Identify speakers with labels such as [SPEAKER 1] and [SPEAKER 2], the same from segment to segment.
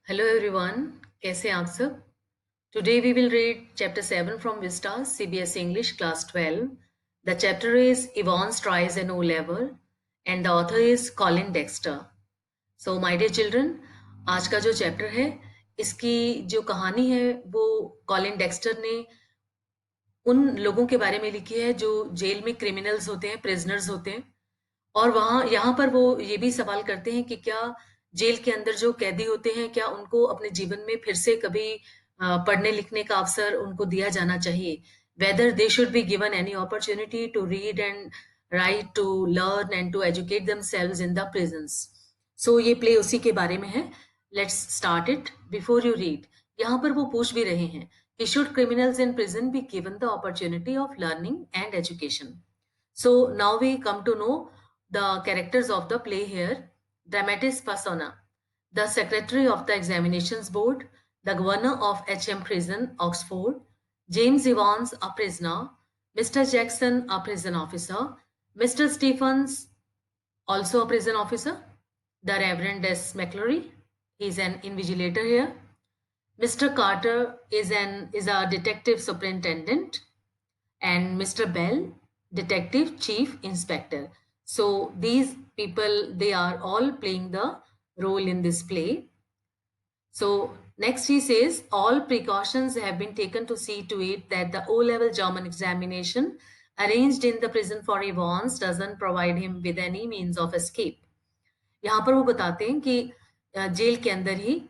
[SPEAKER 1] Hello everyone, कैसे हैं आप सब? Today we will read chapter 7 from vistas CBSE English class 12. The chapter is Yvonne's tries an O level and the author is Colin Dexter. So my dear children, आज का जो chapter है इसकी जो कहानी है वो कॉलिन डेक्स्टर ने उन लोगों के बारे में लिखी है जो जेल में क्रिमिनल्स होते हैं, प्रिजनर्स होते हैं। और वहाँ यहाँ पर वो ये भी सवाल करते हैं कि क्या जेल के अंदर जो कैदी होते हैं, क्या उनको अपने जीवन में फिर से कभी पढ़ने लिखने का अवसर उनको दिया जाना चाहिए? Whether they should be given any opportunity to read and write, to learn and to educate themselves in the prisons. So ये प्ले उसी के बारे में है। Let's start it. Before you read, यहाँ पर वो पूछ भी रहे हैं कि should criminals in prison be given the opportunity of learning and education? So now we come to know the characters of the play here. Dramatis persona: the secretary of the examinations board, the governor of HM Prison, Oxford, James Evans, a prisoner, Mr. Jackson, a prison officer, Mr. Stephens, also a prison officer, the Reverend S. McClory, he is an invigilator here. Mr. Carter is a detective superintendent, and Mr. Bell, Detective Chief Inspector. So these people, they are all playing the role in this play. So next he says, all precautions have been taken to see to it that the O-level German examination arranged in the prison for Evans doesn't provide him with any means of escape. यहाँ पर वो बताते हैं कि जेल के अंदर ही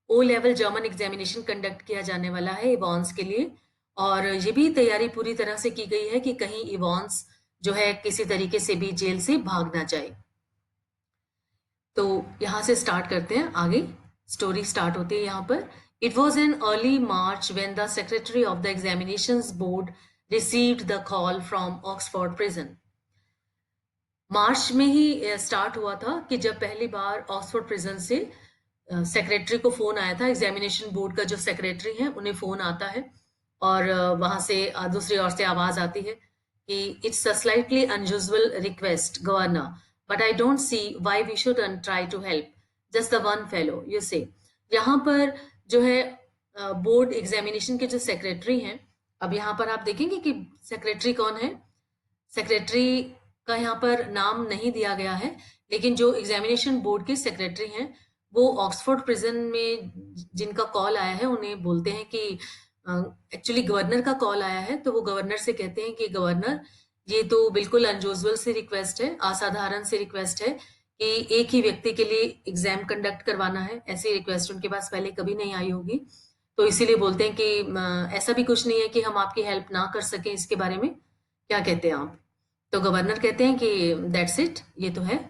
[SPEAKER 1] O level German examination conduct किया जाने वाला है इवॉन्स के लिए, और ये भी तैयारी पूरी तरह से की गई है कि कहीं इवॉन्स जो है किसी तरीके से भी जेल से भाग ना जाए। तो यहाँ से स्टार्ट करते हैं, आगे स्टोरी स्टार्ट होती है यहाँ पर। It was in early March when the secretary of the examinations board received the call from Oxford prison. March में ही स्टार्ट हुआ था कि जब पहली बार ऑक्सफोर्ड प्रिजन से सेक्रेटरी को फोन आया था। एग्जामिनेशन बोर्ड का जो सेक्रेटरी है उन्हें फोन आता है और वहां से दूसरी ओर से आवाज आती है कि it's a slightly unusual request governor, but I don't see why we should try to help just the one fellow you say. यहाँ पर जो है बोर्ड एग्जामिनेशन के जो सेक्रेटरी हैं, अब यहाँ पर आप देखेंगे कि सेक्रेटरी कौन है। सेक्रेटरी का यहाँ पर नाम नहीं दिया गया है, लेकिन जो एग्जामिनेशन बोर्ड के सेक्रेटरी हैं वो ऑक्सफोर्ड प्रिजन में जिनका कॉल आया है उन्हें बोलते हैं कि एक्चुअली गवर्नर का कॉल आया है, तो वो गवर्नर से कहते हैं कि गवर्नर, ये तो बिल्कुल अनयूजुअल सी रिक्वेस्ट है, असाधारण सी रिक्वेस्ट है कि एक ही व्यक्ति के लिए एग्जाम कंडक्ट करवाना है। ऐसी रिक्वेस्ट उनके पास पहले कभी नहीं आई होगी, तो इसीलिए बोलते हैं कि ऐसा भी कुछ नहीं है कि हम आपकी हेल्प ना कर सकें, इसके बारे में क्या कहते हैं आप? तो गवर्नर कहते हैं कि दैट्स इट, ये तो है।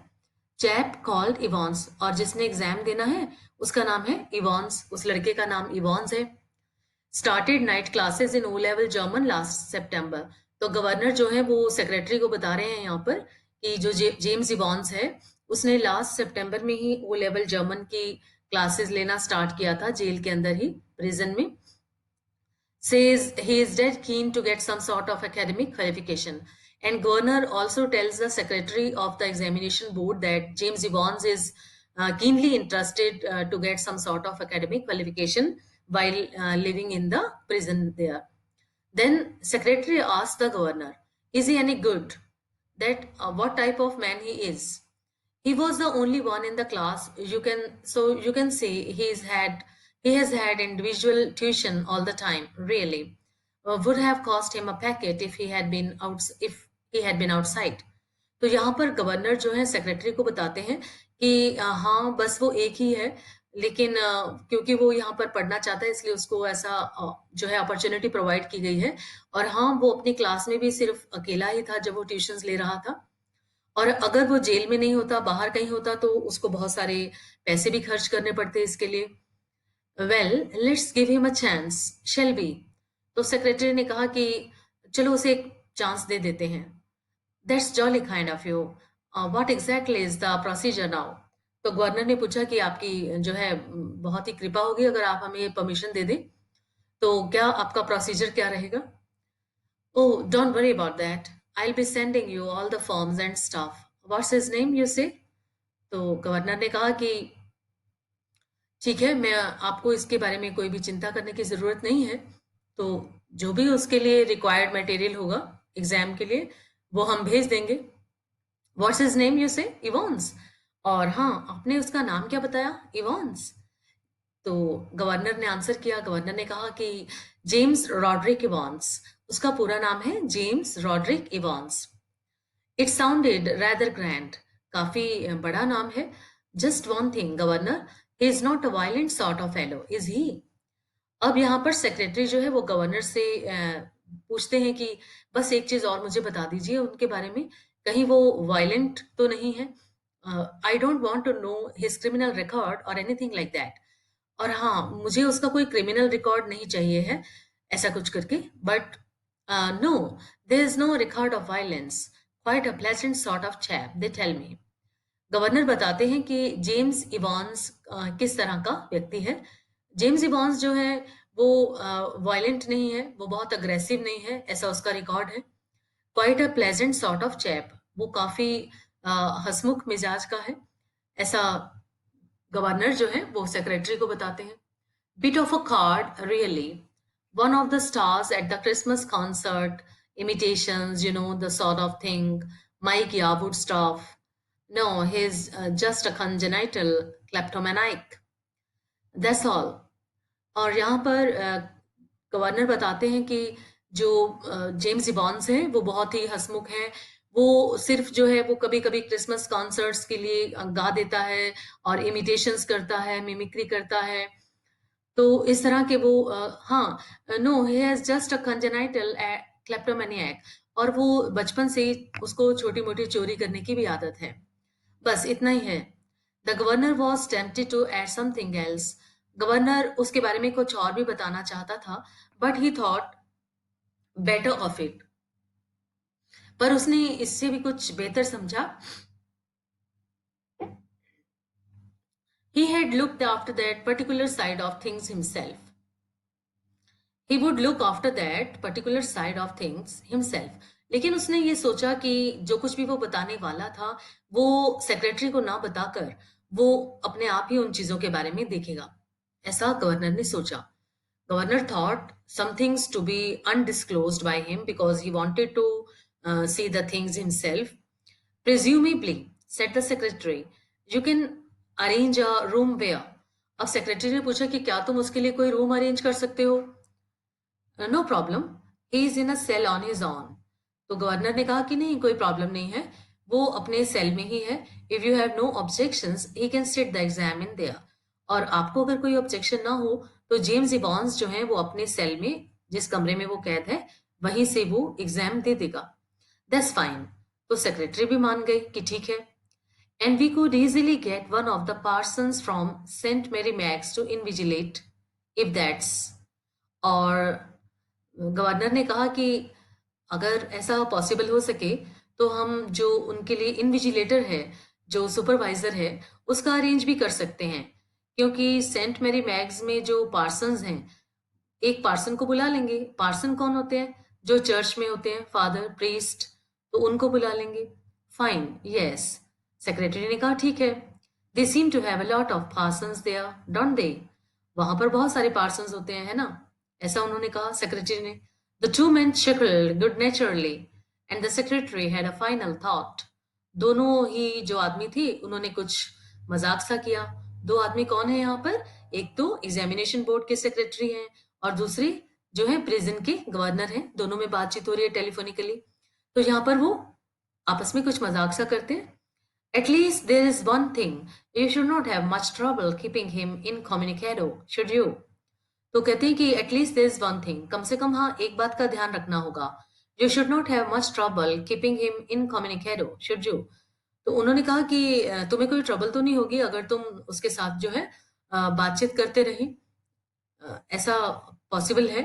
[SPEAKER 1] चैप कॉल्ड इवॉन्स, और जिसने एग्जाम देना है उसका नाम है इवॉन्स, उस लड़के का नाम इवॉन्स है। Started night classes in O level German last September. तो गवर्नर जो है वो सेक्रेटरी को बता रहे हैं यहाँ पर कि जो जेम्स इवॉन्स है उसने लास्ट सितंबर में ही ओ लेवल जर्मन की क्लासेस लेना स्टार्ट किया था जेल के अंदर ही, प्रिजन में। Says he is dead keen to get some sort of academic qualification. And Governor also tells the secretary of the examination board that James Evans is keenly interested to get some sort of academic qualification while living in the prison there. Then secretary asks the governor, is he any good? That what type of man he is? He was the only one in the class. You can say he has had individual tuition all the time. Really, would have cost him a packet if he had been outside. तो यहाँ पर governor जो है secretary को बताते हैं कि हाँ बस वो एक ही है, लेकिन क्योंकि वो यहाँ पर पढ़ना चाहता है इसलिए उसको ऐसा जो है अपॉर्चुनिटी प्रोवाइड की गई है। और हाँ, वो अपनी क्लास में भी सिर्फ अकेला ही था जब वो ट्यूशंस ले रहा था, और अगर वो जेल में नहीं होता, बाहर कहीं होता, तो उसको बहुत सारे पैसे भी खर्च करने पड़ते इसके लिए। Well, let's give him a chance, shall be. तो सेक्रेटरी ने कहा कि चलो उसे एक चांस दे देते हैं। That's jolly kind of you. What exactly is the procedure now? तो गवर्नर ने पूछा कि आपकी जो है बहुत ही कृपा होगी अगर आप हमें परमिशन दे दें, तो क्या आपका प्रोसीजर क्या रहेगा? Oh, don't worry about that. I'll be sending you all the forms and stuff. What's his name, you say? तो गवर्नर ने कहा कि ठीक है, मैं आपको इसके बारे में कोई भी चिंता करने की ज़रूरत नहीं है। तो जो भी उसके लिए रिक्वायर्ड मटेरियल होगा एग्ज़ाम के लिए, वो हम भेज देंगे। व्हाट्स हिज नेम यू से? इवॉन्स। और हाँ, आपने उसका नाम क्या बताया? इवॉन्स। तो गवर्नर ने आंसर किया, गवर्नर ने कहा कि जेम्स रॉड्रिक इवॉन्स। उसका पूरा नाम है James Roderick Evans. It sounded rather grand. काफी बड़ा नाम है। Just one thing governor, he is not a violent sort of fellow, is he? अब यहाँ पर सेक्रेटरी जो है वो गवर्नर से पूछते हैं कि बस एक चीज और मुझे बता दीजिए उनके बारे में, कहीं वो वायलेंट तो नहीं है? I don't want to know his criminal record और एनीथिंग लाइक दैट। और हाँ, मुझे उसका कोई क्रिमिनल रिकॉर्ड नहीं चाहिए है, ऐसा कुछ करके। But no, there is no record of violence, quite a pleasant sort of chap, they tell me. Governor बताते हैं कि जेम्स इवॉन्स किस तरह का व्यक्ति है। जेम्स इवॉन्स जो है वो वायलेंट नहीं है, वो बहुत अग्रेसिव नहीं है, ऐसा उसका रिकॉर्ड है। Quite a pleasant sort of chap, वो काफी हंसमुख मिजाज का है, ऐसा गवर्नर जो है वो सेक्रेटरी को बताते हैं। Bit of a card, really. One of the stars at the Christmas concert, imitations, the sort of thing Mike Yarwood stuff. No, he's just a congenital kleptomaniac. That's all. और यहाँ पर governor बताते हैं कि जो जेम्स इबॉन्स हैं वो बहुत ही हंसमुख हैं। वो सिर्फ जो है वो कभी-कभी क्रिसमस कॉन्सर्ट्स के लिए गा देता है और इमिटेशंस करता है, मिमिक्री करता है। तो इस तरह के वो हाँ, no he has just a congenital kleptomaniac. और वो बचपन से ही उसको छोटी-मोटी चोरी करने की भी आदत है। बस इतना ही है। The governor was tempted to add something else. Governor उसके बारे में कुछ और भी बताना चाहता था, but he thought better of it. पर उसने इससे भी कुछ बेहतर समझा। He had looked after that particular side of things himself. He would look after that particular side of things himself. लेकिन उसने ये सोचा कि जो कुछ भी वो बताने वाला था, वो सेक्रेटरी को ना बताकर वो अपने आप ही उन चीजों के बारे में देखेगा। ऐसा गवर्नर ने सोचा। Governor thought some things to be undisclosed by him because he wanted to see the things himself. Presumably, said the secretary, you can arrange a room where? अब सेक्रेटरी ने पूछा कि क्या तुम उसके लिए कोई रूम अरेंज कर सकते हो? No problem, he is in a cell on his own. तो गवर्नर ने कहा कि नहीं, कोई प्रॉब्लम नहीं है, वो अपने सेल में ही है। If you have no objections he can sit the exam in there. और आपको अगर कोई ऑब्जेक्शन ना हो तो जेम्स इबॉन्स जो है वो अपने सेल में, जिस कमरे में वो कैद है, वहीं से वो एग्जाम दे देगा। That's fine. तो सेक्रेटरी भी मान गए कि ठीक है। And we could easily get one of the parsons from saint Mary Mags to invigilate if that's. और गवर्नर ने कहा कि अगर ऐसा पॉसिबल हो सके तो हम जो उनके लिए इनविजिलेटर है, जो सुपरवाइजर है, उसका अरेंज भी कर सकते हैं। क्योंकि सेंट मैरी मैग्स में जो पार्सन्स हैं, एक पार्सन को बुला लेंगे। पार्सन कौन होते हैं? जो चर्च में होते हैं, फादर, प्रीस्ट। तो उनको बुला लेंगे। Fine, yes. सेक्रेटरी ने कहा ठीक है। They seem to have a lot of parsons there, don't they? वहां पर बहुत सारे पार्सन्स होते हैं, है ना? ऐसा उन्होंने कहा, सेक्रेटरी ने। The two men chuckled good naturedly and the secretary had a final thought. दोनों ही जो आदमी थे उन्होंने कुछ मजाक सा किया। दो आदमी कौन है यहाँ पर? एक तो एग्जामिनेशन बोर्ड के सेक्रेटरी हैं और दूसरे जो है प्रिजन के गवर्नर हैं। दोनों में बातचीत हो रही है टेलीफोनिकली। तो यहाँ पर वो आपस में कुछ मजाक सा करते हैं। At least there is one thing. You should not have much trouble keeping him incommunicado, should you? तो कहते हैं कि at least there is one thing, कम से कम हाँ एक बात का ध्यान रखना होगा। You should not have much trouble keeping him incommunicado, should you? तो उन्होंने कहा कि तुम्हें कोई ट्रबल तो नहीं होगी अगर तुम उसके साथ जो है बातचीत करते रहे। ऐसा पॉसिबल है?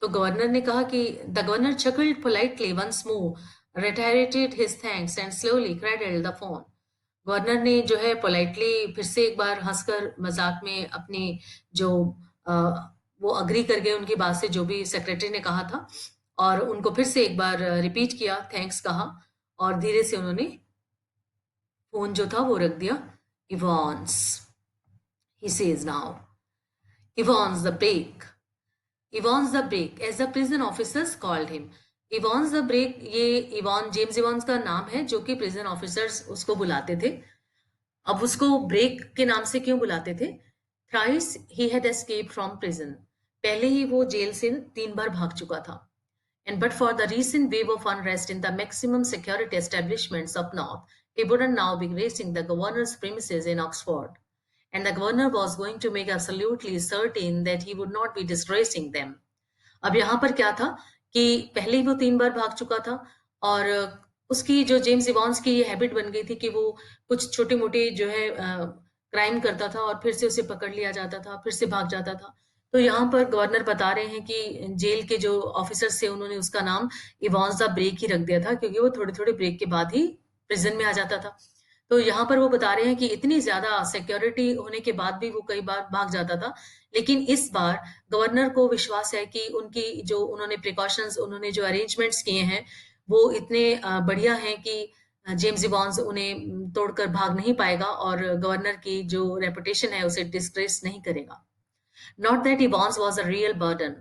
[SPEAKER 1] तो गवर्नर ने कहा कि the governor chuckled politely once more, reiterated his thanks and slowly cradled the phone. Governor ने जो है पोलाइटली फिर से एक बार हंसकर मजाक में अपनी जो अ, वो अग्री कर गए उनकी बात से, जो भी सेक्रेटरी ने कहा था, और उनको फिर से एक बार रिपीट किया, थैंक्स कहा, और धीरे से उन्होंने फोन जो था वो रख दिया। इवॉन्स, He says now, Evans the break. Evans the break, as the prison officers called him. Evans the break, ये इवान जेम्स इवान्स का नाम है जो कि प्रिजन ऑफिसर्स उसको बुलाते थे. अब उसको ब्रेक के नाम से क्यों बुलाते थे? Thrice he had escaped from prison. पहले ही वो जेल से 3 बार भाग चुका था. And but for the recent wave of unrest in the maximum security establishments up north, he wouldn't now be gracing the governor's premises in Oxford. And the governor was going to make absolutely certain that he would not be disgracing them. अब यहाँ पर क्या था कि पहले ही वो 3 बार भाग चुका था और उसकी जो जेम्स इवांस की ये हैबिट बन गई थी कि वो कुछ छोटे-मोटे जो है क्राइम करता था और फिर से उसे पकड़ लिया जाता था, फिर से भाग जाता था. तो यहाँ पर गवर्नर बता रहे हैं कि जेल के जो ऑफिसर्स थे उन्होंने उसका नाम इवांस द ब्रेक ही रख दिया था क्योंकि वो थोड़े-थोड़े ब्रेक के बाद ही प्रिजन में आ जाता था. तो यहाँ पर वो बता रहे हैं कि इतनी ज़्यादा सिक्योरिटी होने के बाद भी वो कई बार भाग जाता था. लेकिन इस बार गवर्नर को विश्वास है कि उनकी जो उन्होंने प्रिकॉशंस उन्होंने जो अरेंजमेंट्स किए हैं वो इतने बढ़िया हैं कि जेम्स इवांस उन्हें तोड़कर भाग नहीं पाएगा और गवर्नर की जो रेपुटेशन है उसे डिस्ग्रेस नहीं करेगा. Not that Evans was a real burden.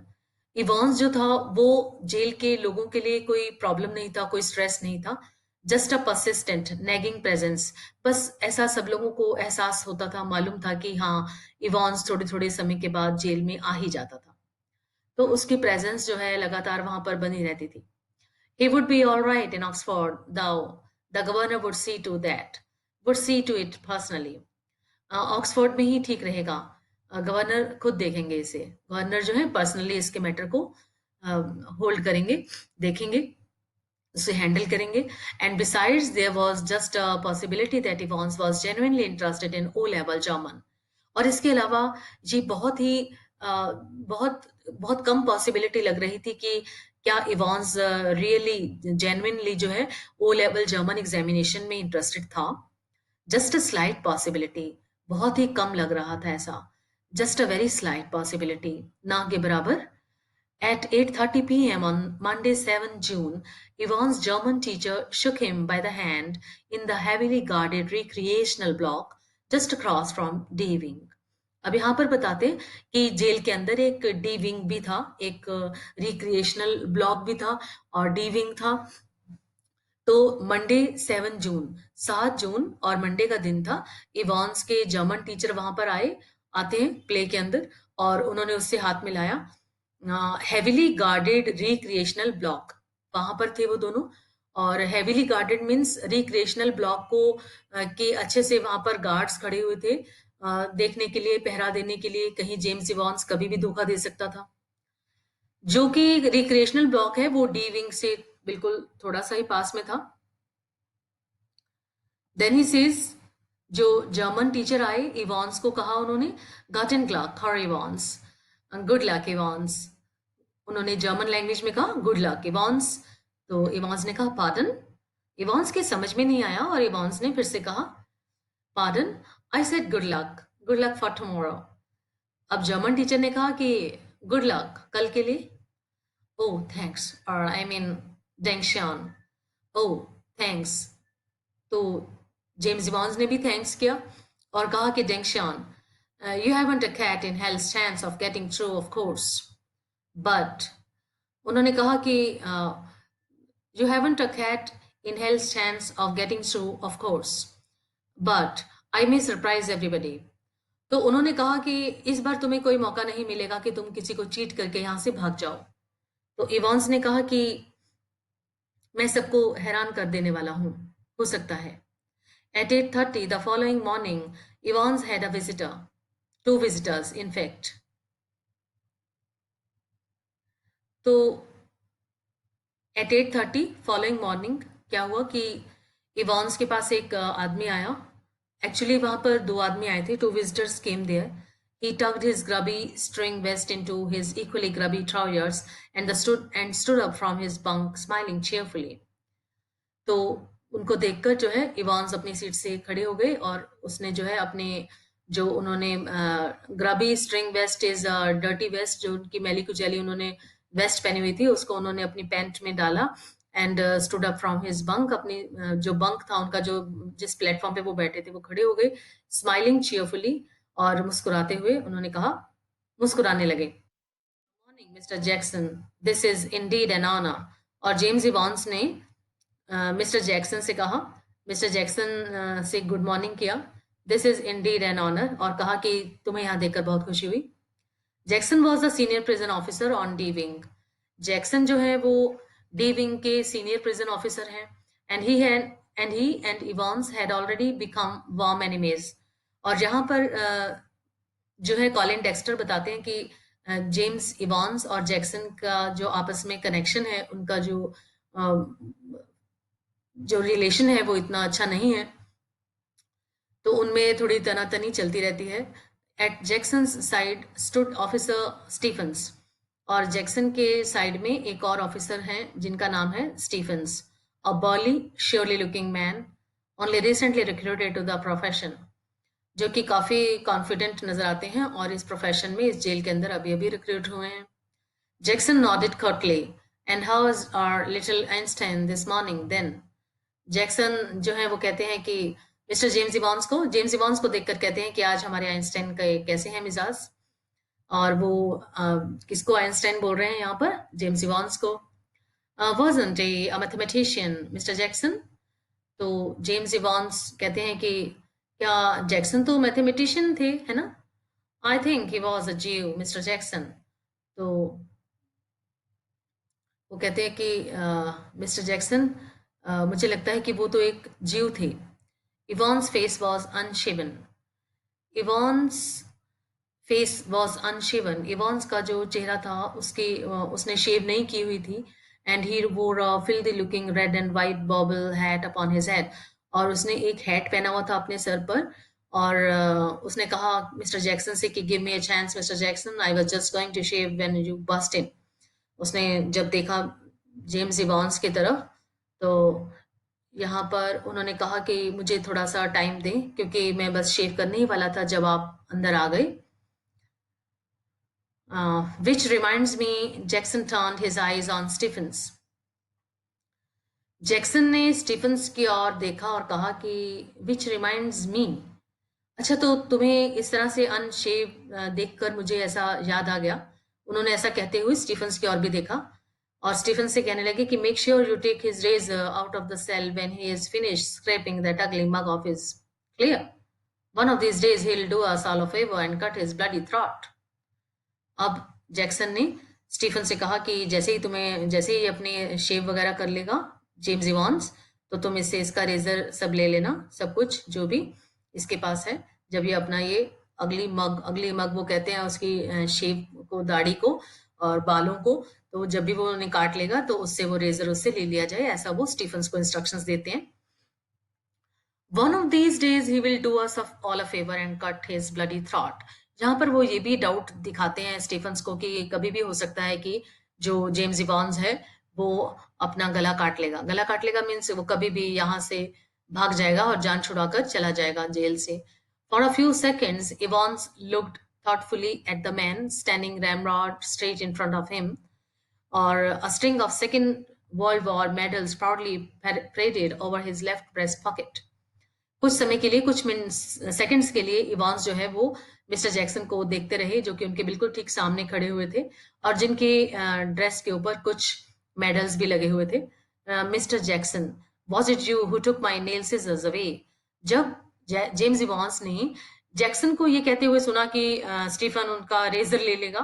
[SPEAKER 1] Evans जो था वो जेल के लोगों के लिए कोई प्रॉब्लम नहीं था, कोई स्ट्रेस नहीं था. Just a persistent nagging presence. बस ऐसा सब लोगों को एहसास होता था, मालूम था कि हाँ, इवांस थोड़े-थोड़े समय के बाद जेल में आ ही जाता था. तो उसकी प्रेजेंस जो है लगातार वहां पर बनी रहती थी. He would be all right in Oxford, though the governor would see to that, would see to it personally. Oxford में ही ठीक रहेगा. गवर्नर खुद देखेंगे इसे. गवर्नर जो है पर्सनली इसके मैटर को होल्ड करेंगे, देखेंगे, उसे हैंडल करेंगे. And besides there was just a possibility that Evans was genuinely interested in O level German. और इसके अलावा ये बहुत ही बहुत बहुत कम पॉसिबिलिटी लग रही थी कि क्या इवांस रियली जेन्युइनली जो है ओ लेवल जर्मन एग्जामिनेशन में इंटरेस्टेड था. Just a slight possibility. बहुत ही कम लग रहा था ऐसा. Just a very slight possibility, ना के बराबर. At 8:30 p.m. on Monday, 7 June, Yvonne's German teacher shook him by the hand in the heavily guarded recreational block just across from D Wing. अब यहाँ पर बताते हैं कि जेल के अंदर एक डी विंग भी था, एक रिक्रिएशनल ब्लॉक भी था और डी विंग था. तो मंडे 7 जून और मंडे का दिन था. इवांस के जर्मन टीचर वहां पर आते हैं प्ले के अंदर और उन्होंने उससे हाथ मिलाया. हेविली गार्डेड रिक्रिएशनल ब्लॉक, वहां पर थे वो दोनों. और heavily guarded means recreational block को के अच्छे से वहां पर गार्ड्स खड़े हुए थे देखने के लिए, पहरा देने के लिए, कहीं जेम्स इवांस कभी भी धोखा दे सकता था. जो कि रिक्रिएशनल ब्लॉक है वो डी विंग से बिल्कुल थोड़ा सा ही पास में था. देन ही सेज, जो जर्मन टीचर आए इवांस को कहा उन्होंने, गटन क्लक हर इवांस, गुड लक इवांस. उन्होंने जर्मन लैंग्वेज में कहा गुड लक इवांस. तो इवांस ने कहा पार्डन. इवांस के समझ में नहीं आया और इवांस ने फिर से कहा pardon, I said good luck for tomorrow. अब जर्मन टीचर ने कहा कि गुड लक कल के लिए. ओह थैंक्स, और आई मीन डेंगशियान. Oh thanks. तो जेम्स इवांस ने भी थैंक्स किया और कहा कि डेंगशियान, you haven't a cat in hell's chance of getting through of course. But उन्होंने कहा कि you haven't a cat in hell's chance of getting through of course, but I may surprise everybody. तो उन्होंने कहा कि इस बार तुम्हें कोई मौका नहीं मिलेगा कि तुम किसी को चीट करके यहाँ से भाग जाओ. तो इवांस ने कहा कि मैं सबको हैरान कर देने वाला हूँ, हो सकता है. At 8:30 the following morning, Evans had a visitor. Two visitors, in fact. तो at 8:30 following morning क्या हुआ कि इवांस के पास एक आदमी आया. एक्चुअली वहां पर 2 आदमी आए थे. Two visitors came there. He tucked his grubby string vest into his equally grubby trousers and stood up from his bunk, smiling cheerfully. तो उनको देखकर जो है इवांस अपनी सीट से खड़े हो गए और उसने जो है अपने जो उन्होंने grubby string vest is dirty vest, जो उनकी मैली कुचैली उन्होंने वेस्ट पहनी हुई थी, उसको उन्होंने अपनी पैंट में डाला and stood up from his bunk. अपनी जो बंक था उनका, जो जिस प्लेटफॉर्म पे वो बैठे थे, वो खड़े हो गए स्माइलिंग चीयरफुली और मुस्कुराते हुए उन्होंने कहा, मुस्कुराने लगे। Morning mister Jackson, this is indeed an honour. और जेम्स इवॉन्स ने मिस्टर जैक्सन से कहा, मिस्टर जैक्सन से गुड मॉर्निंग किया, this is indeed an honour, और कहा कि तुम्हें यहाँ देखकर बहुत खुशी हुई। Jackson was the senior prison officer on D wing. Jackson जो है वो डी विंग के सीनियर प्रिजन ऑफिसर हैं, and Evans had already become warm enemies. और यहाँ पर जो है कॉलिन डेक्स्टर बताते हैं कि जेम्स इवांस और जैक्सन का जो आपस में कनेक्शन है, उनका जो रिलेशन है वो इतना अच्छा नहीं है, तो उनमें थोड़ी तनातनी चलती रहती है। At Jackson's side stood officer Stephens. और जैक्सन के साइड में एक और ऑफिसर हैं जिनका नाम है Stephens, a burly surly looking man only recently recruited to the profession, जो कि काफी कॉन्फिडेंट नजर आते हैं और इस प्रोफेशन में इस जेल के अंदर अभी अभी रिक्रूट हुए हैं। Jackson nodded curtly, and how is our little Einstein this morning then. Jackson जो है वो कहते हैं कि मिस्टर जेम्स इवॉन्स को देखकर कहते हैं कि आज हमारे आइंस्टाइन का कैसे हैं मिजाज। और वो किसको आइंस्टाइन बोल रहे हैं यहाँ पर? जेम्स इवॉन्स को। wasn't he a mathematician, mister Jackson? तो जेम्स इवॉन्स कहते हैं कि क्या जैक्सन तो मैथमेटिशियन थे, है ना? I think he was a जीव, मिस्टर जैक्सन। तो वो कहते हैं कि मिस्टर जैक्सन, मुझे लगता है कि वो तो एक जीव थे। Evans face was unshaven. Evans face was unshaven. Evans का जो चेहरा था उसने शेव नहीं की हुई थी, and he wore a filthy looking red and white bobble hat upon his head. और उसने एक हैट पहना हुआ था अपने सर पर। और उसने कहा मिस्टर जैक्सन से कि give me a chance mister Jackson, I was just going to shave when you burst in. उसने जब देखा जेम्स इवॉन्स की तरफ, तो यहाँ पर उन्होंने कहा कि मुझे थोड़ा सा टाइम दें, क्योंकि मैं बस शेव करने ही वाला था जब आप अंदर आ गए। Which reminds me, Jackson turned his eyes on Stephens. Jackson ने स्टीफन्स की ओर देखा और कहा कि विच रिमाइंड्स मी। अच्छा, तो तुम्हें इस तरह से अनशेव देखकर मुझे ऐसा याद आ गया। उन्होंने ऐसा कहते हुए स्टीफन्स की ओर भी देखा, और स्टीफन से कहने लगे कि make sure you take his razor out of the cell when he is finished scraping that ugly mug of his clear. One of these days he will do us all a favour and cut his bloody throat. अब Jackson ने Stephen से कहा कि जैसे ही अपने शेव वगैरह कर लेगा जेम्स इवॉन्स, तो तुम इससे इसका रेजर सब ले लेना, सब कुछ जो भी इसके पास है। जब ये अपना ये अगली मग वो कहते हैं उसकी शेव को, दाढ़ी को और बालों को, तो जब भी वो उन्हें काट लेगा तो उससे वो रेजर उससे ले लिया जाए, ऐसा वो स्टीफन्स को इंस्ट्रक्शंस देते हैं। One of these days he will do us all a favour and cut his bloody throat. जहां पर वो ये भी डाउट दिखाते हैं स्टीफन्स को कि कभी भी हो सकता है कि जो जेम्स इवॉन्स है वो अपना गला काट लेगा। गला काट लेगा मीन्स वो कभी भी यहाँ से भाग जाएगा और जान छुड़ाकर चला जाएगा जेल से। For a few seconds Evans looked thoughtfully at the man standing ramrod straight in front of him, or a string of Second World War medals proudly paraded over his left breast pocket. कुछ समय के लिए, कुछ minute seconds के लिए Evans जो है वो मिस्टर जैक्सन को देखते रहे, जो कि उनके बिल्कुल ठीक सामने खड़े हुए थे और जिनके ड्रेस के ऊपर कुछ मेडल्स भी लगे हुए थे। Mister Jackson, was it you who took my nail scissors away? जब जेम्स इवांस ने जैक्सन को ये कहते हुए सुना कि स्टीफन उनका रेजर ले लेगा,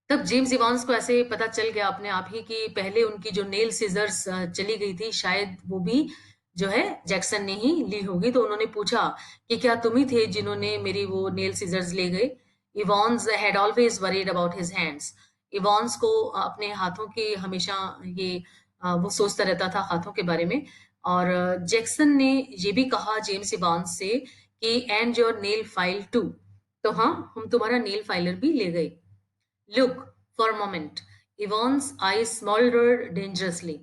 [SPEAKER 1] तब जेम्स इवांस को ऐसे पता चल गया अपने आप ही कि पहले उनकी जो नेल सीजर्स चली गई थी, शायद वो भी जो है जैक्सन ने ही ली होगी। तो उन्होंने पूछा कि क्या तुम ही थे जिन्होंने मेरी वो नेल सीजर्स ले गए? Evans had always worried about his hands. Evans को अपने हाथों की हमेशा ये वो सोचता रहता था हाथों के बारे में। और जैक्सन ने ये भी कहा जेम्स इवांस से कि and your nail file too. तो हाँ, हम तुम्हारा नेल फाइलर भी ले गए। Look, for a moment. Yvonne's eyes smoldered dangerously.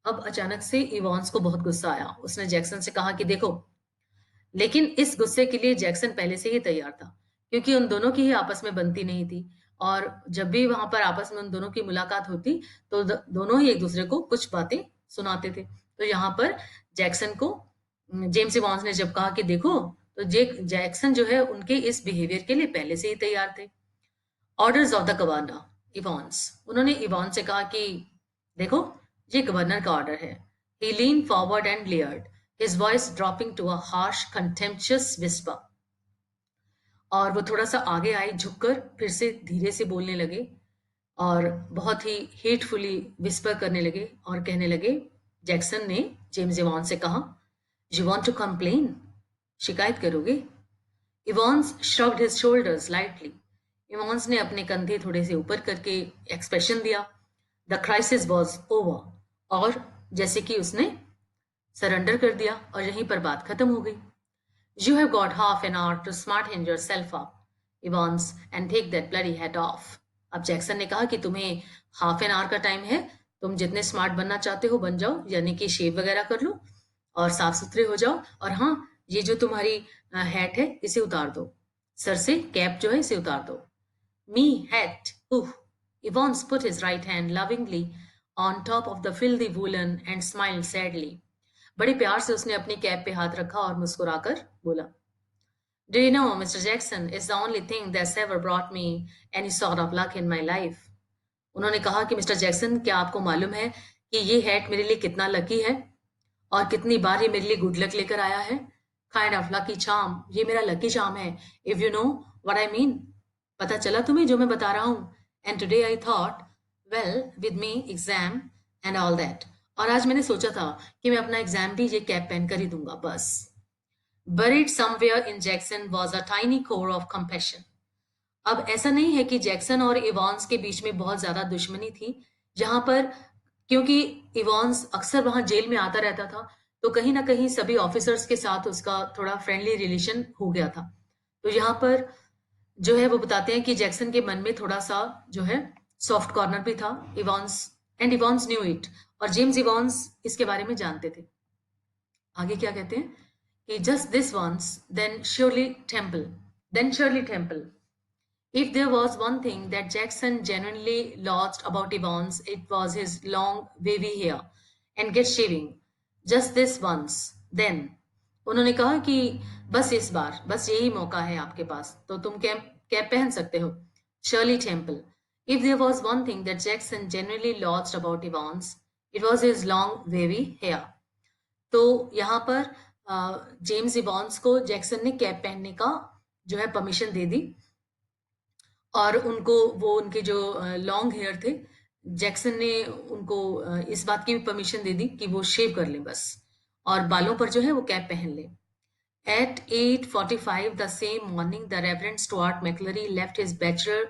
[SPEAKER 1] अब अचानक से इवॉन्स को बहुत गुस्सा आया। उसने जैक्सन से कहा कि देखो, लेकिन इस गुस्से के लिए जैक्सन पहले से ही तैयार था, क्योंकि उन दोनों की ही आपस में बनती नहीं थी। और जब भी वहां पर आपस में उन दोनों की मुलाकात होती, तो दोनों ही एक दूसरे को कुछ बातें सुनाते थे। तो यहाँ पर जैक्सन को जेम्स इवॉन्स ने जब कहा कि देखो, तो जैक्सन जो है उनके इस बिहेवियर के लिए पहले से ही तैयार थे। Orders of the governor Evans, उन्होंने इवान से कहा कि देखो ये गवर्नर का ऑर्डर है। He lean forward and leered, his voice dropping to a harsh contemptuous whisper. और वो थोड़ा सा आगे आए झुककर फिर से धीरे से बोलने लगे और बहुत ही हेटफुली विस्पर करने लगे और कहने लगे, जैक्सन ने जेम्स इवान से कहा, यू वॉन्ट टू कंप्लेन, शिकायत करोगे? Evans shrugged his shoulders lightly, Evans ने अपने कंधे थोड़े से ऊपर करके एक्सप्रेशन दिया, द क्राइसिस वॉज ओवर, और जैसे कि उसने सरेंडर कर दिया और यहीं पर बात खत्म हो गई। You have got half an hour to smarten yourself up, Evans, and take that bloody hat off. अब जैक्सन ने कहा कि तुम्हें हाफ एन आवर का टाइम है, तुम जितने स्मार्ट बनना चाहते हो बन जाओ, यानी कि शेव वगैरह कर लो और साफ सुथरे हो जाओ, और हाँ, ये जो तुम्हारी हैट है इसे उतार दो, सर से कैप जो है इसे उतार दो। Me hat, Evans put his right hand lovingly on top of the filthy woolen and smiled sadly. बड़े प्यार से उसने अपनी कैप पे हाथ रखा और मुस्कुराकर बोला, Do you know, Mr. Jackson is the only thing that's ever brought me any sort of luck in my life. उन्होंने कहा कि मिस्टर जैक्सन, क्या आपको मालूम है कि ये हैट मेरे लिए कितना लकी है और कितनी बार ये मेरे लिए गुड लक लेकर आया है? काइंड ऑफ लकी चार्म, ये मेरा लकी चार्म है, if you know what I mean. पता चला तुम्हें जो मैं बता रहा हूँ? And today I thought, well with me exam and all that, और आज मैंने सोचा था कि मैं अपना एग्जाम भी ये कैप पहन कर ही दूंगा बस। Buried somewhere in Jackson was a tiny core of compassion. अब ऐसा नहीं है कि जैक्सन और इवांस के बीच में बहुत ज्यादा दुश्मनी थी, जहां पर, क्योंकि इवांस अक्सर वहां जेल में आता रहता था, तो कहीं ना कहीं सभी ऑफिसर्स के साथ उसका थोड़ा फ्रेंडली रिलेशन हो गया था। तो यहाँ पर जो है वो बताते हैं कि जैक्सन के मन में थोड़ा सा जो है सॉफ्ट कॉर्नर भी था Evans, and Evans knew it, और जेम्स इवांस इसके बारे में जानते थे। आगे क्या कहते हैं कि just this once, then surely Temple. If there was one thing that Jackson genuinely lost about Evans, it was his long wavy hair and get shaving. Just this once, then. उन्होंने कहा कि बस इस बार, बस यही मौका है आपके पास, तो तुम कैप पहन सकते हो। Shirley Temple. If there was one thing that Jackson genuinely lost about Evans, it was his long wavy hair. तो यहाँ पर जेम्स इवॉन्स को जैक्सन ने कैप पहनने का जो है परमिशन दे दी, और उनको वो उनके जो लॉन्ग हेयर थे, जैक्सन ने उनको इस बात की भी परमिशन दे दी कि वो शेव कर लें बस, और बालों पर जो है वो कैप पहन लें। At 8:45 the same morning, the Reverend Stuart McClary left his bachelor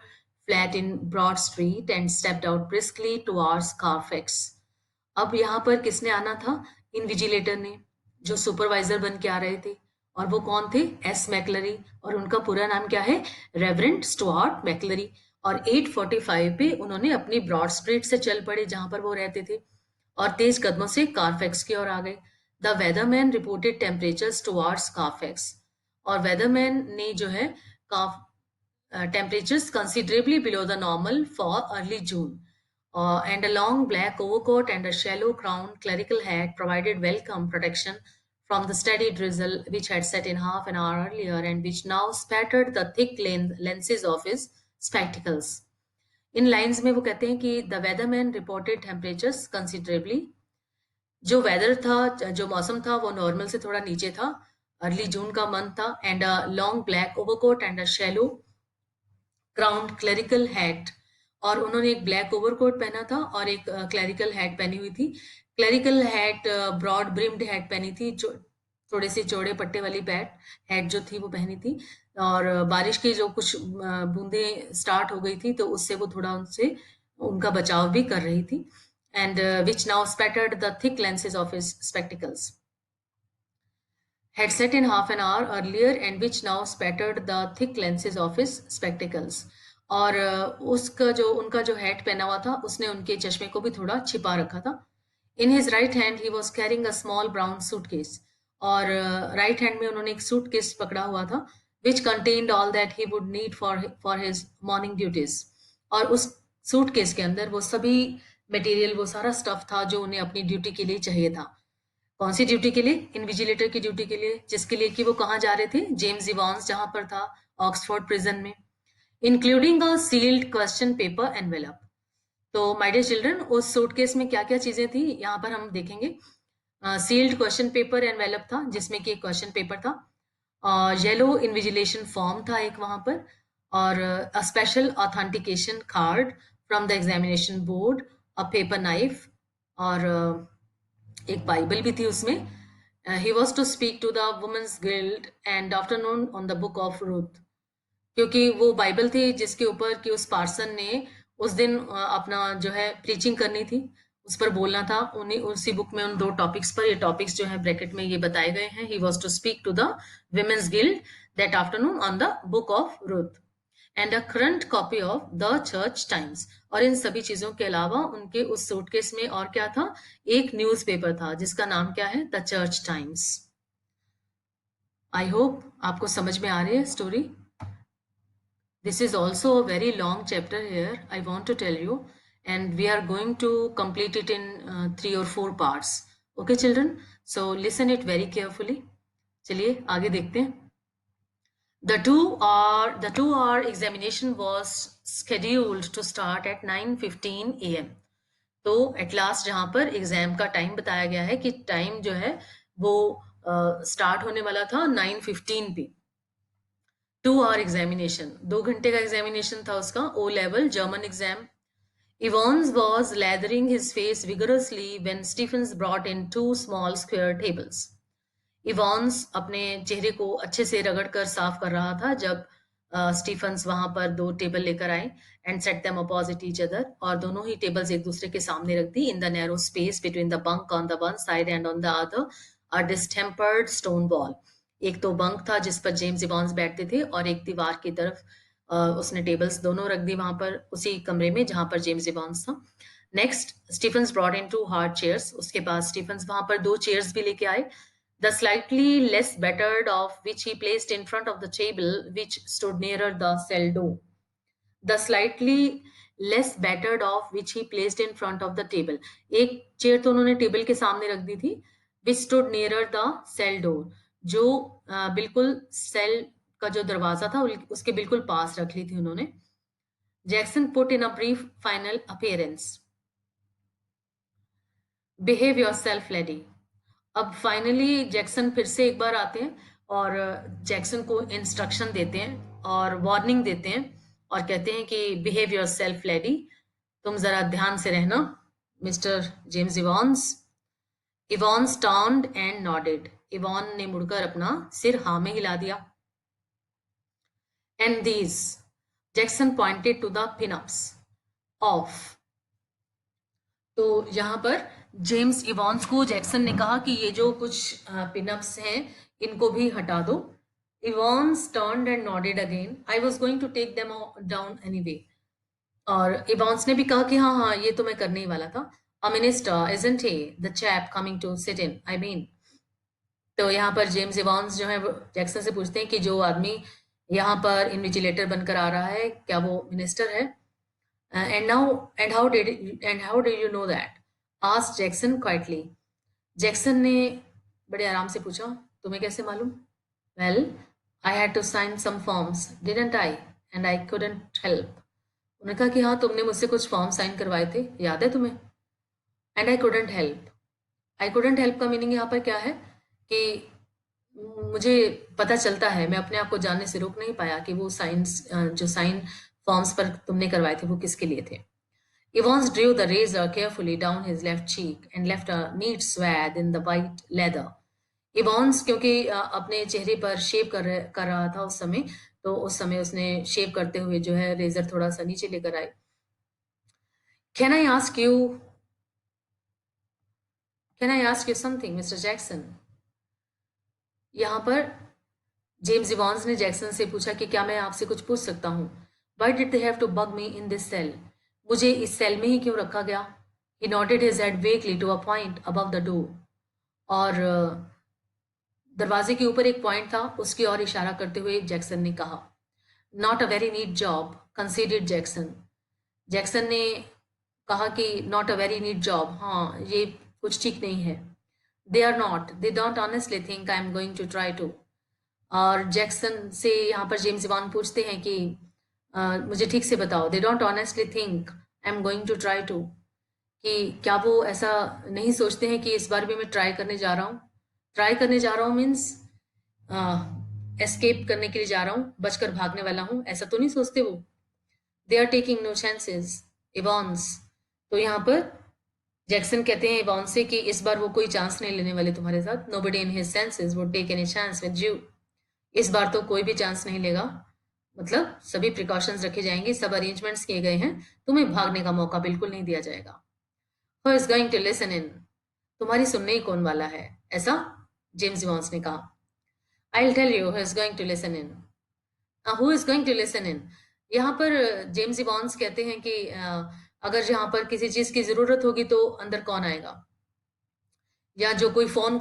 [SPEAKER 1] flat in Broad Street and stepped out briskly towards Carfax. अब यहाँ पर किसने आना था? इनविजिलेटर ने, जो सुपरवाइजर बन के आ रहे थे, और वो कौन थे? एस मैकलरी, और उनका पूरा नाम क्या है? Reverend Stuart मैकलरी। और 8:45 पे उन्होंने अपनी ब्रॉड स्ट्रीट से चल पड़े जहां पर वो रहते थे, और तेज कदमों से कारफैक्स की ओर आ गए। द वेदरमैन रिपोर्टेड टेम्परेचर्स टुवार्ड्स कारफैक्स, और वेदरमैन ने जो है temperatures considerably below the normal for early June. And a long black overcoat and a shallow crowned clerical hat provided welcome protection from the steady drizzle which had set in half an hour earlier and which now spattered the thick lenses of his spectacles. In lines में वो कहते हैं कि the वेदरमैन reported temperatures considerably, जो weather था, जो मौसम था वो नॉर्मल से थोड़ा नीचे था, अर्ली जून का मंथ था, and a long black overcoat and a shallow crowned clerical hat, और उन्होंने एक ब्लैक ओवरकोट पहना था और एक क्लरिकल हैट पहनी हुई थी। Clerical hat broad brimmed hat पहनी थी, जो थोड़े से चौड़े पट्टे वाली हैट जो थी वो पहनी थी, और बारिश की जो कुछ बूंदें स्टार्ट हो गई थी तो उससे वो थोड़ा उनसे उनका बचाव भी कर रही थी, and which now spattered the thick lenses of his spectacles, had set in half an hour earlier and which now spattered the thick lenses of his spectacles. और उसका जो उनका जो हैट पहना हुआ था उसने उनके चश्मे को भी थोड़ा छिपा रखा था। In his right hand he was carrying a small brown suitcase, और राइट हैंड में उन्होंने एक सूटकेस पकड़ा हुआ था which contained all that he would need for his morning duties, और उस सूटकेस के अंदर वो सभी मटेरियल, वो सारा स्टफ था जो उन्हें अपनी ड्यूटी के लिए चाहिए था। कौन सी ड्यूटी के लिए? इन्विजिलेटर की ड्यूटी के लिए, जिसके लिए कि वो कहाँ जा रहे थे? जेम्स इवॉन्स जहाँ पर था, ऑक्सफोर्ड प्रिजन में, including a sealed question paper envelope. तो माय डियर चिल्ड्रन, उस सूटकेस में क्या क्या चीजें थी यहाँ पर हम देखेंगे। सील्ड क्वेश्चन पेपर एनवेलप था, जिसमें कि एक क्वेश्चन पेपर था, येलो इन्विजिलेशन फॉर्म था एक वहां पर, और a special authentication card from the examination board, a paper knife, और एक बाइबल भी थी उसमें। He was to speak to the women's guild and afternoon on the book of Ruth, क्योंकि वो बाइबल थी जिसके ऊपर कि उस पार्सन ने उस दिन अपना जो है प्रीचिंग करनी थी, उस पर बोलना था। उन्हीं उसी बुक में उन दो टॉपिक्स पर, ये टॉपिक्स जो है ब्रैकेट में ये बताए गए हैं। He was to speak to the women's guild that afternoon on the book of Ruth and a current copy of the Church Times. और इन सभी चीजों के अलावा उनके उस सूटकेस में और क्या था? एक न्यूज़पेपर था जिसका नाम क्या है? The Church times. I hope आपको समझ में आ रही है story. This is also a very long chapter here, I want to tell you, and we are going to complete it in 3 or 4 parts. Okay, children? So listen it very carefully. चलिए आगे देखते हैं। The 2 hour examination was scheduled to start at 9:15 a.m. तो at last जहाँ पर exam का time बताया गया है कि टाइम जो है वो स्टार्ट होने वाला था 9:15 पे। 2 hour एग्जामिनेशन, 2 घंटे का एग्जामिनेशन था उसका, O level German exam. Evans was lathering his face vigorously when Stephens brought in 2 small square tables. इवॉन्स अपने चेहरे को अच्छे से रगड़ कर साफ कर रहा था जब स्टीफन्स वहां पर 2 टेबल लेकर आए and set them opposite each other, और दोनों ही टेबल्स एक दूसरे के सामने रख दी in the narrow space between the bunk on the one side and on the other a distempered stone wall. एक तो बंक था जिस पर जेम्स इवॉन्स बैठते थे, और एक दीवार की तरफ उसने टेबल्स दोनों रख दी वहां पर उसी कमरे में जहां पर जेम्स इवॉन्स था। Next Stephens brought in 2 hard chairs. उसके बाद स्टीफन्स वहां पर 2 चेयर्स भी लेके आए, the slightly less battered of which he placed in front of the table which stood nearer the cell door. The slightly less battered of which he placed in front of the table. एक chair तो उन्होंने table के सामने रख दी थी, which stood nearer the cell door, जो बिल्कुल cell का जो दरवाजा था उसके बिल्कुल पास रख ली थी उन्होंने। Jackson put in a brief final appearance. Behave yourself, lady. अब फाइनली जैक्सन फिर से एक बार आते हैं और जैक्सन को इंस्ट्रक्शन देते हैं और वार्निंग देते हैं और कहते हैं कि बिहेव योर सेल्फ लेडी, तुम जरा ध्यान से रहना mister James Evans. Evans turned and nodded. Evan ने मुड़कर अपना सिर हाँ में हिला दिया। And these, Jackson pointed to the pinups of. तो यहाँ पर जेम्स इवॉन्स को जैक्सन ने कहा कि ये जो कुछ पिनअप्स हैं इनको भी हटा दो। Evans turned and nodded again. I was going to take them down anyway. और इवॉन्स ने भी कहा कि हाँ हाँ ये तो मैं करने ही वाला था। A minister isn't he the chap coming to sit in, I mean. तो यहाँ पर जेम्स इवॉन्स जो है वो जैक्सन से पूछते हैं कि जो आदमी यहाँ पर इन्विजिलेटर बनकर आ रहा है क्या वो मिनिस्टर है? And how did you know that? Asked Jackson quietly. Jackson ने बड़े आराम से पूछा, तुम्हें कैसे मालूम? Well, I had to sign some forms, didn't I? And I couldn't help. उन्होंने कहा कि हाँ तुमने मुझसे कुछ फॉर्म साइन करवाए थे, याद है तुम्हें? And I couldn't help. I couldn't help का मीनिंग यहाँ पर क्या है कि मुझे पता चलता है, मैं अपने आप को जानने से रोक नहीं पाया कि वो जो साइन फॉर्म्स पर तुमने करवाए थे वो किसके लिए थे। Evans drew the razor carefully down his left cheek and left a neat swath in the white leather. Evans क्योंकि अपने चेहरे पर शेव कर रहा था उस समय, तो उस समय उसने शेव करते हुए जो है रेजर थोड़ा सा नीचे लेकर आए। Can I ask you something, Mr. Jackson? यहाँ पर जेम्स इवॉन्स ने जैक्सन से पूछा कि क्या मैं आपसे कुछ पूछ सकता हूँ? Why did they have to bug me in this cell? मुझे इस सेल में ही क्यों रखा गया? He nodded his head vaguely to a point above the door. और दरवाजे के ऊपर एक पॉइंट था, उसकी ओर इशारा करते हुए जैक्सन ने कहा। Not a very neat job, conceded Jackson. Jackson ने कहा कि not a very neat job, हाँ ये कुछ ठीक नहीं है। They are not, they don't honestly think I am going to try to. और जैक्सन से यहाँ पर जेम्स इवान पूछते हैं कि मुझे ठीक से बताओ, they don't honestly think I am going to try to, कि क्या वो ऐसा नहीं सोचते हैं कि इस बार भी मैं ट्राई करने जा रहा हूँ। ट्राई करने जा रहा हूँ मीन्स एस्केप करने के लिए जा रहा हूँ, बचकर भागने वाला हूँ, ऐसा तो नहीं सोचते वो। They are taking no chances, Evans. तो यहाँ पर जैक्सन कहते हैं इवॉन से कि इस बार वो कोई चांस नहीं लेने वाले तुम्हारे साथ। Nobody in his senses would take any chance with you. इस बार तो कोई भी चांस नहीं लेगा, मतलब सभी प्रिकॉशंस रखे जाएंगे, सब अरेंजमेंट्स किए गए हैं, तुम्हें भागने का मौका बिल्कुल नहीं दिया जाएगा। Who is going to listen in, तुम्हारी सुनने ही कौन वाला है, ऐसा जेम्स इवॉन्स ने कहा। I will tell you who is going to listen in. Who is going to listen in, यहाँ पर जेम्स इवॉन्स कहते हैं कि अगर यहाँ पर किसी चीज की जरूरत होगी तो अंदर कौन आएगा, या जो कोई फोन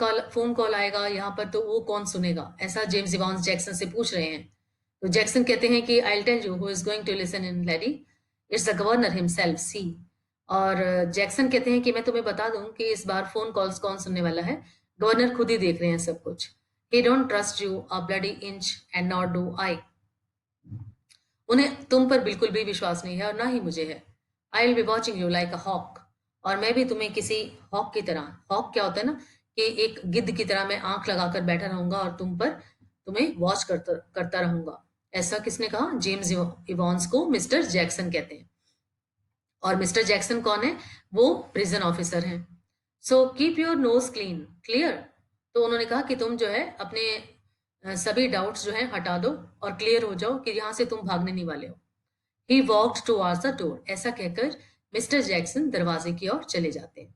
[SPEAKER 1] कॉल आएगा यहाँ पर तो वो कौन सुनेगा, ऐसा जेम्स इवॉन्स जैक्सन से पूछ रहे हैं। तो जैक्सन कहते हैं कि I will tell you who is going to listen in lady, it's the governor himself see. और जैक्सन कहते हैं कि मैं तुम्हें बता दूं कि इस बार फोन कॉल्स कौन सुनने वाला है, गवर्नर खुद ही देख रहे हैं सब कुछ। ही don't trust you a bloody inch and not do I, उन्हें तुम पर बिल्कुल भी विश्वास नहीं है और ना ही मुझे है। I will be watching you like a hawk, और मैं भी तुम्हें किसी हॉक की तरह, हॉक क्या होता है ना, कि एक गिद्ध की तरह मैं आंख लगाकर बैठा रहूंगा और तुम्हें वॉच करता करता रहूंगा। ऐसा किसने कहा, जेम्स इवॉन्स को मिस्टर जैक्सन कहते हैं। और मिस्टर जैक्सन कौन है, वो प्रिजन ऑफिसर हैं। So keep your nose clean clear, तो उन्होंने कहा कि तुम जो है अपने सभी डाउट्स जो है हटा दो और क्लियर हो जाओ कि यहाँ से तुम भागने नहीं वाले हो। ही वॉक्ड टुवर्ड्स द डोर, ऐसा कहकर मिस्टर जैक्सन दरवाजे की ओर चले जाते हैं।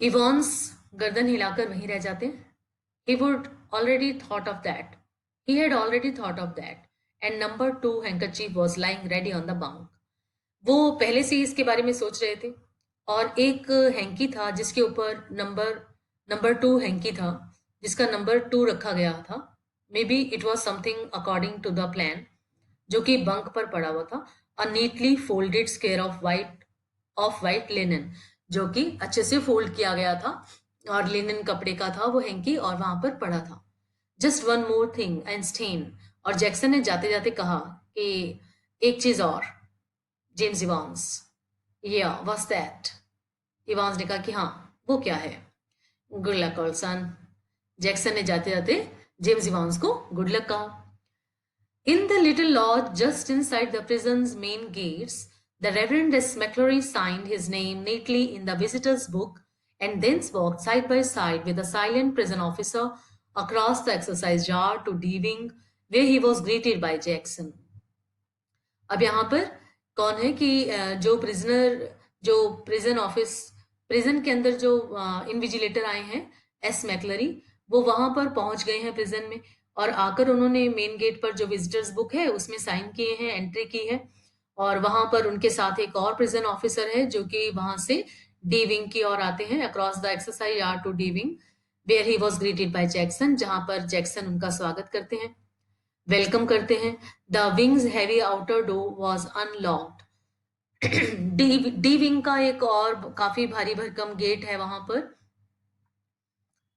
[SPEAKER 1] इवॉन्स गर्दन हिलाकर वहीं रह जाते हैं। He would already thought of that. He had already thought of that. And number 2 handkerchief was lying ready on the bunk. वो पहले से ही इसके बारे में सोच रहे थे, और एक हैंकी था जिसके ऊपर नंबर 2 हैंकी था, जिसका नंबर 2 रखा गया था। May be it was something according to the plan, जो कि बंक पर पड़ा हुआ था। A neatly folded square of white linen, जो कि अच्छे से फोल्ड किया गया था और लिनन कपड़े का था वो हैंकी, और वहां पर पड़ा था। Just one more thing and Stan, और जैक्सन ने जाते जाते कहा कि एक चीज और। जेम्स इवांस, या व्हाट्स दैट, इवांस ने कहा कि हाँ वो क्या है। Good luck old son, Jackson ने जाते जाते जेम्स इवांस को गुड लक कहा। In the little lodge just inside the prison's main gates, the Reverend S. McClory signed his name neatly in the visitor's book and thence walked side by side with a silent prison officer across the exercise yard to D Wing, where he was greeted by Jackson. अब यहाँ पर कौन है कि जो prison office, prison के अंदर जो इन्विजिलेटर आए हैं एस मैकलरी, वो वहां पर पहुंच गए हैं प्रिजन में, और आकर उन्होंने मेन गेट पर जो विजिटर्स बुक है उसमें साइन किए हैं, एंट्री की है। और वहां पर उनके साथ एक और प्रिजन ऑफिसर है जो कि वहां से डी विंग की ओर आते हैं, across the exercise yard to D wing, where he was greeted by Jackson, जहां पर जैक्सन उनका स्वागत करते हैं, वेलकम करते हैं। The wings heavy outer door was unlocked. D wing का एक और काफी भारी भरकम गेट है वहां पर,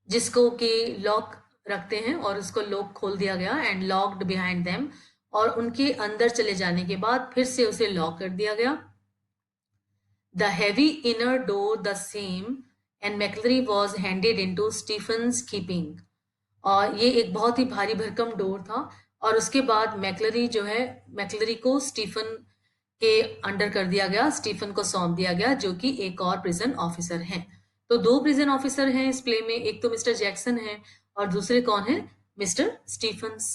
[SPEAKER 1] जिसको कि लॉक रखते हैं, और उसको लॉक खोल दिया गया एंड लॉक्ड बिहाइंड देम, और उनके अंदर चले जाने के बाद फिर से उसे लॉक कर दिया गया। The heavy inner door the same and McClary was handed into Stephens keeping, और ये एक बहुत ही भारी भरकम डोर था, और उसके बाद मैकलरी को स्टीफन के अंडर कर दिया गया, स्टीफन को सौंप दिया गया, जो कि एक और प्रिजन ऑफिसर हैं। तो 2 प्रिजन ऑफिसर हैं इस प्ले में, एक तो मिस्टर जैक्सन है और दूसरे कौन है, मिस्टर स्टीफन्स।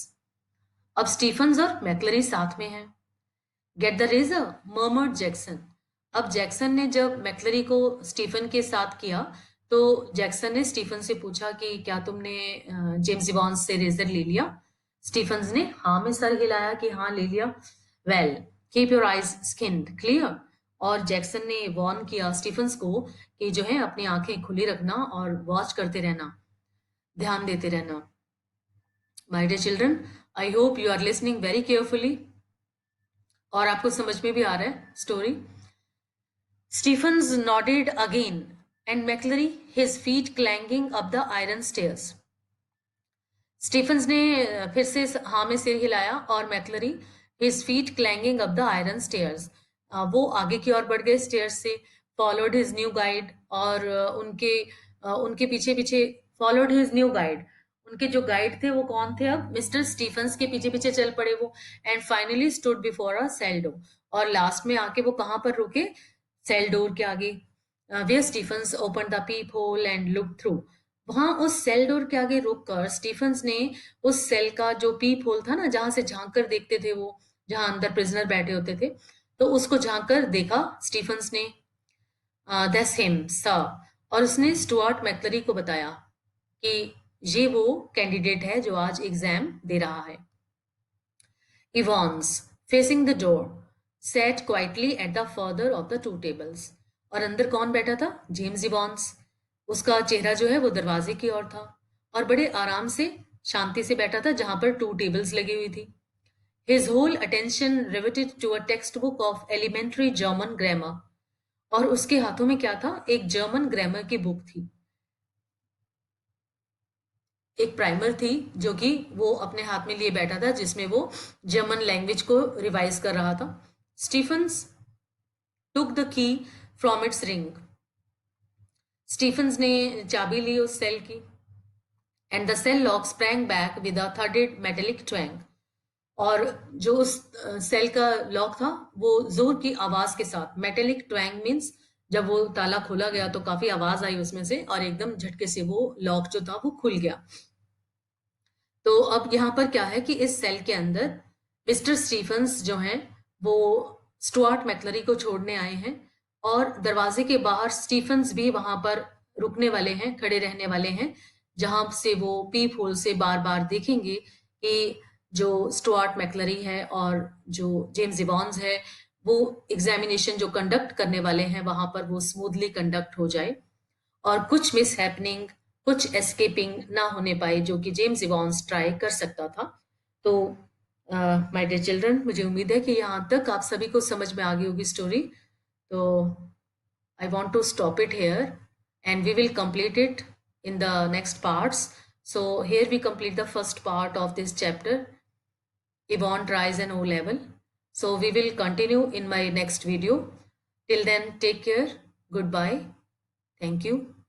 [SPEAKER 1] अब स्टीफन्स और मैकलरी साथ में हैं। Get the razor murmured Jackson, अब जैक्सन ने जब मैकलरी को स्टीफन के साथ किया तो जैक्सन ने स्टीफन से पूछा कि क्या तुमने जेम्स इवांस से रेजर ले लिया। स्टीफन्स ने हाँ में सर हिलाया कि हाँ ले लिया। Well keep your eyes skinned clear, और जैक्सन ने वॉर्न किया स्टीफन्स को कि जो है अपनी आंखें खुली रखना और वॉच करते रहना, ध्यान देते रहना। My dear children, I hope you are listening very carefully, और आपको समझ में भी आ रहा है story. Stephens nodded again, and McClary, his feet clanging up the iron stairs. Stephens ने फिर से हाँ में सिर हिलाया और McClary his feet clanging up the iron stairs, वो आगे की ओर बढ़ गए स्टेयर्स से, फॉलोड हिज न्यू गाइड और उनके पीछे पीछे फॉलोड हिज न्यू गाइड, उनके जो गाइड थे वो कौन थे, अब मिस्टर स्टीफन्स के पीछे पीछे चल पड़े वो, and finally stood before a cell door, और लास्ट में आके वो कहाँ पर रुके, सेल डोर के आगे, where Stephens open the peep hole and look through, वहां उस सेल डोर के आगे रुककर स्टीफन्स ने उस सेल का जो पीप होल था ना, जहां से झांक कर देखते थे वो, जहां अंदर प्रिजनर बैठे होते थे, तो उसको झांक कर देखा स्टीफन्स ने, दैट्स हिम सर, और उसने स्टुअर्ट मैकलरी को बताया कि ये वो कैंडिडेट है जो आज एग्जाम दे रहा है। Evans, facing the door, sat quietly at the further of the two tables, और अंदर कौन बैठा था, जेम्स इवॉन्स, उसका चेहरा जो है वो दरवाजे की ओर था और बड़े आराम से शांति से बैठा था जहां पर 2 टेबल्स लगी हुई थी। His whole attention riveted to a textbook of elementary German grammar, और उसके हाथों में क्या था, एक जर्मन ग्रामर की बुक थी, एक प्राइमर थी जो कि वो अपने हाथ में लिए बैठा था, जिसमें वो जर्मन लैंग्वेज को रिवाइज कर रहा था। Stephens took the key from its ring, Stephens ने चाबी ली उस सेल की, and the cell lock sprang back with a threaded metallic twang, और जो उस सेल का लॉक था वो जोर की आवाज के साथ, मेटेलिक ट्वैंग मीन्स जब वो ताला खोला गया तो काफी आवाज आई उसमें से और एकदम झटके से वो लॉक जो था वो खुल गया। तो अब यहाँ पर क्या है कि इस सेल के अंदर मिस्टर स्टीफन्स जो हैं वो स्टुअर्ट मैकलरी को छोड़ने आए हैं, और दरवाजे के बाहर स्टीफन्स भी वहां पर रुकने वाले हैं, खड़े रहने वाले हैं, जहां से वो पीप होल से बार बार देखेंगे कि जो स्टुअर्ट मैकलरी है और जो जेम्स इवॉन्स है वो एग्जामिनेशन जो कंडक्ट करने वाले हैं वहां पर वो स्मूथली कंडक्ट हो जाए और कुछ मिस हैपनिंग, कुछ एस्केपिंग ना होने पाए जो कि जेम्स इवॉन्स ट्राई कर सकता था। तो माय डियर चिल्ड्रन, मुझे उम्मीद है कि यहाँ तक आप सभी को समझ में आ गई होगी स्टोरी। तो I want to stop it here and we will complete it in the next parts. So here we complete the first part of this chapter, Yvonne tries an O level. So we will continue in my next video. Till then, take care. Goodbye. Thank you.